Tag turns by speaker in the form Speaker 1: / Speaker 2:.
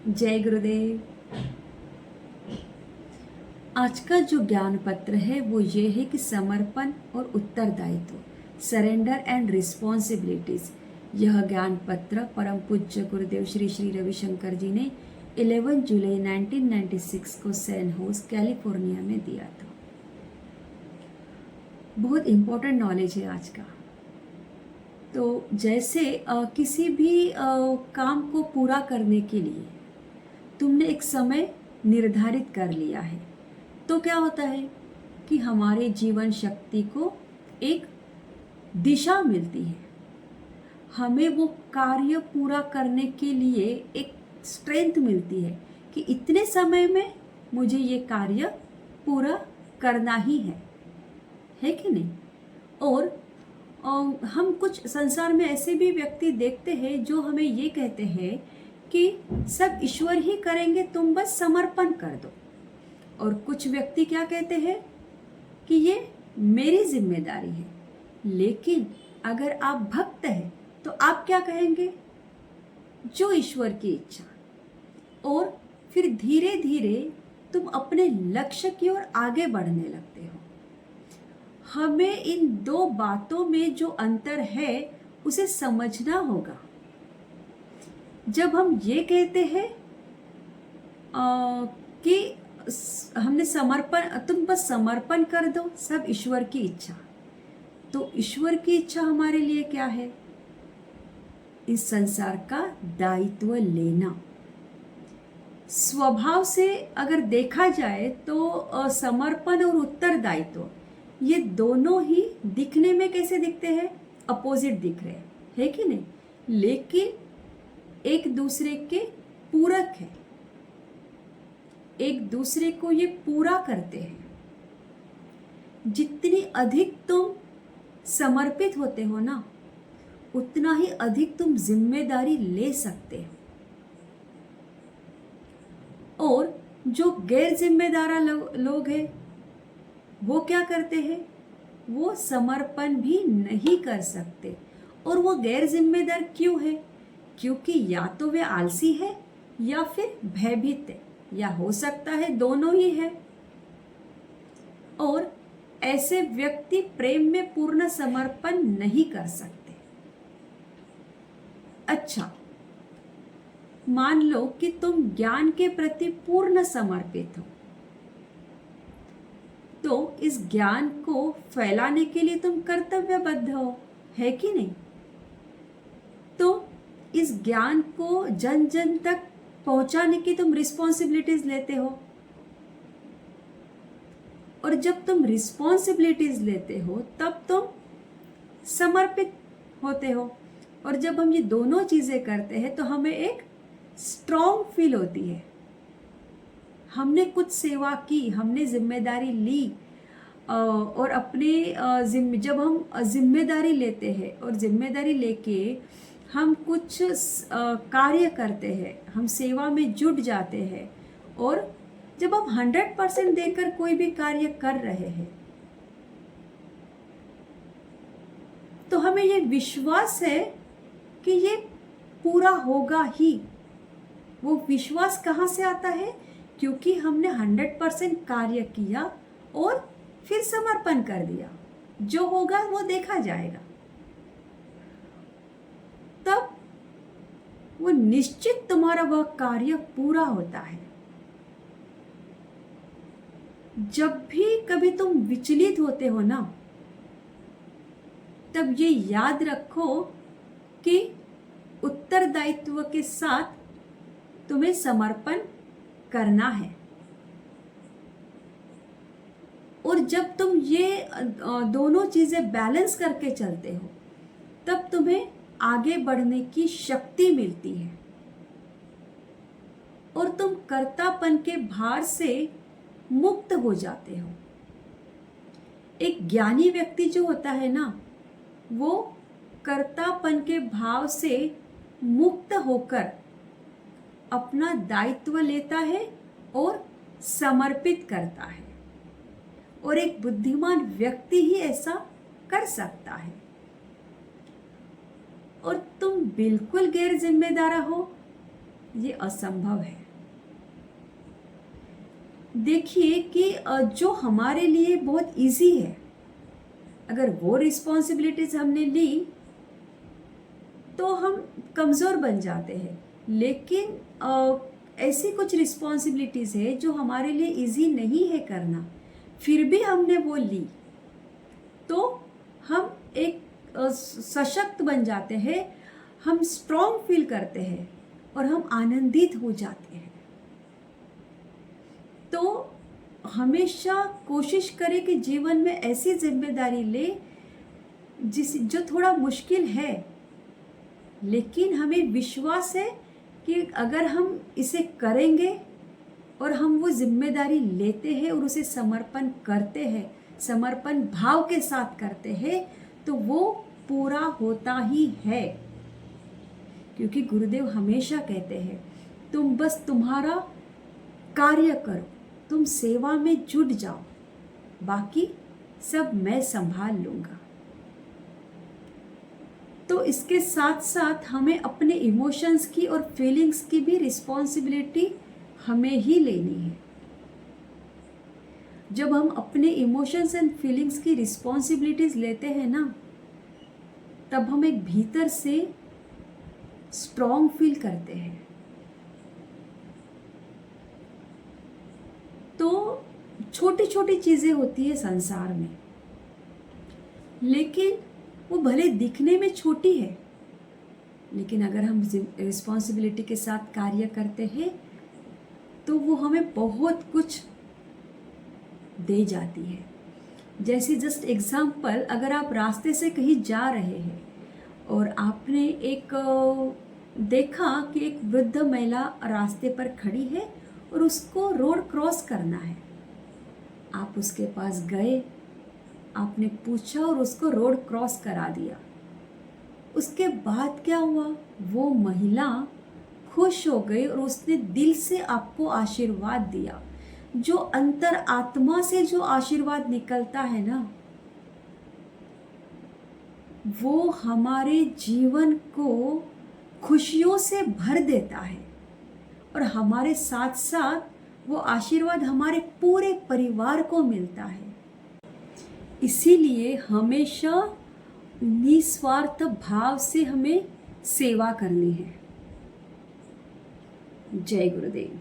Speaker 1: जय गुरुदेव। आज का जो ज्ञान पत्र है वो ये है कि समर्पण और उत्तरदायित्व, सरेंडर एंड रिस्पॉन्सिबिलिटीज। यह ज्ञान पत्र परम पूज्य गुरुदेव श्री श्री रविशंकर जी ने 11 जुलाई 1996 को सैन होस कैलिफोर्निया में दिया था। बहुत इम्पोर्टेंट नॉलेज है आज का। तो जैसे किसी भी काम को पूरा करने के लिए तुमने एक समय निर्धारित कर लिया है, तो क्या होता है कि हमारे जीवन शक्ति को एक दिशा मिलती है। हमें वो कार्य पूरा करने के लिए एक स्ट्रेंथ मिलती है कि इतने समय में मुझे ये कार्य पूरा करना ही है कि नहीं। और हम कुछ संसार में ऐसे भी व्यक्ति देखते हैं जो हमें ये कहते हैं कि सब ईश्वर ही करेंगे, तुम बस समर्पण कर दो। और कुछ व्यक्ति क्या कहते हैं कि ये मेरी जिम्मेदारी है। लेकिन अगर आप भक्त हैं तो आप क्या कहेंगे? जो ईश्वर की इच्छा। और फिर धीरे धीरे तुम अपने लक्ष्य की ओर आगे बढ़ने लगते हो। हमें इन दो बातों में जो अंतर है उसे समझना होगा। जब हम ये कहते हैं कि हमने समर्पण, तुम बस समर्पण कर दो, सब ईश्वर की इच्छा, तो ईश्वर की इच्छा हमारे लिए क्या है? इस संसार का दायित्व लेना। स्वभाव से अगर देखा जाए तो समर्पण और उत्तरदायित्व ये दोनों ही दिखने में कैसे दिखते हैं? अपोजिट दिख रहे हैं, है कि नहीं? लेकिन एक दूसरे के पूरक है, एक दूसरे को ये पूरा करते हैं। जितनी अधिक तुम समर्पित होते हो ना, उतना ही अधिक तुम जिम्मेदारी ले सकते हो। और जो गैर जिम्मेदार लोग हैं वो क्या करते हैं? वो समर्पण भी नहीं कर सकते। और वो गैर जिम्मेदार क्यों है? क्योंकि या तो वे आलसी है या फिर भयभीत है, या हो सकता है दोनों ही है। और ऐसे व्यक्ति प्रेम में पूर्ण समर्पण नहीं कर सकते। अच्छा, मान लो कि तुम ज्ञान के प्रति पूर्ण समर्पित हो, तो इस ज्ञान को फैलाने के लिए तुम कर्तव्यबद्ध हो, है कि नहीं? तो इस ज्ञान को जन जन तक पहुंचाने की तुम रिस्पॉन्सिबिलिटीज लेते हो। और जब तुम रिस्पॉन्सिबिलिटीज लेते हो तब तुम समर्पित होते हो। और जब हम ये दोनों चीजें करते हैं तो हमें एक स्ट्रॉन्ग फील होती है। हमने कुछ सेवा की, हमने जिम्मेदारी ली। और अपने जब हम जिम्मेदारी लेते हैं और जिम्मेदारी लेके हम कुछ कार्य करते हैं, हम सेवा में जुट जाते हैं। और जब हम 100% देकर कोई भी कार्य कर रहे हैं तो हमें ये विश्वास है कि ये पूरा होगा ही। वो विश्वास कहाँ से आता है? क्योंकि हमने 100% कार्य किया और फिर समर्पण कर दिया। जो होगा वो देखा जाएगा। तब वो निश्चित तुम्हारा वह कार्य पूरा होता है। जब भी कभी तुम विचलित होते हो ना, तब ये याद रखो कि उत्तरदायित्व के साथ तुम्हें समर्पण करना है। और जब तुम ये दोनों चीजें बैलेंस करके चलते हो तब तुम्हें आगे बढ़ने की शक्ति मिलती है। और तुम कर्तापन के भार से मुक्त हो जाते हो। एक ज्ञानी व्यक्ति जो होता है ना, वो कर्तापन के भाव से मुक्त होकर अपना दायित्व लेता है और समर्पित करता है। और एक बुद्धिमान व्यक्ति ही ऐसा कर सकता है। और तुम बिल्कुल गैर जिम्मेदार हो ये असंभव है। देखिए कि जो हमारे लिए बहुत इजी है, अगर वो रिस्पॉन्सिबिलिटीज हमने ली तो हम कमज़ोर बन जाते हैं। लेकिन ऐसी कुछ रिस्पॉन्सिबिलिटीज़ है जो हमारे लिए इजी नहीं है करना, फिर भी हमने वो ली, तो हम एक सशक्त बन जाते हैं, हम स्ट्रॉन्ग फील करते हैं और हम आनंदित हो जाते हैं। तो हमेशा कोशिश करें कि जीवन में ऐसी जिम्मेदारी ले जो थोड़ा मुश्किल है, लेकिन हमें विश्वास है कि अगर हम इसे करेंगे और हम वो जिम्मेदारी लेते हैं और उसे समर्पण करते हैं, समर्पण भाव के साथ करते हैं, तो वो पूरा होता ही है। क्योंकि गुरुदेव हमेशा कहते हैं, तुम बस तुम्हारा कार्य करो, तुम सेवा में जुट जाओ, बाकी सब मैं संभाल लूँगा। तो इसके साथ साथ हमें अपने इमोशंस की और फीलिंग्स की भी रिस्पॉन्सिबिलिटी हमें ही लेनी है। जब हम अपने इमोशंस एंड फीलिंग्स की रिस्पॉन्सिबिलिटीज लेते हैं ना, तब हम एक भीतर से स्ट्रॉन्ग फील करते हैं। तो छोटी छोटी चीज़ें होती है संसार में, लेकिन वो भले दिखने में छोटी है, लेकिन अगर हम रिस्पॉन्सिबिलिटी के साथ कार्य करते हैं तो वो हमें बहुत कुछ दे जाती है। जैसे जस्ट एग्जाम्पल, अगर आप रास्ते से कहीं जा रहे हैं और आपने एक देखा कि एक वृद्ध महिला रास्ते पर खड़ी है और उसको रोड क्रॉस करना है, आप उसके पास गए, आपने पूछा और उसको रोड क्रॉस करा दिया। उसके बाद क्या हुआ, वो महिला खुश हो गई और उसने दिल से आपको आशीर्वाद दिया। जो अंतर आत्मा से जो आशीर्वाद निकलता है ना, वो हमारे जीवन को खुशियों से भर देता है और हमारे साथ साथ वो आशीर्वाद हमारे पूरे परिवार को मिलता है। इसीलिए हमेशा निस्वार्थ भाव से हमें सेवा करनी है। जय गुरुदेव।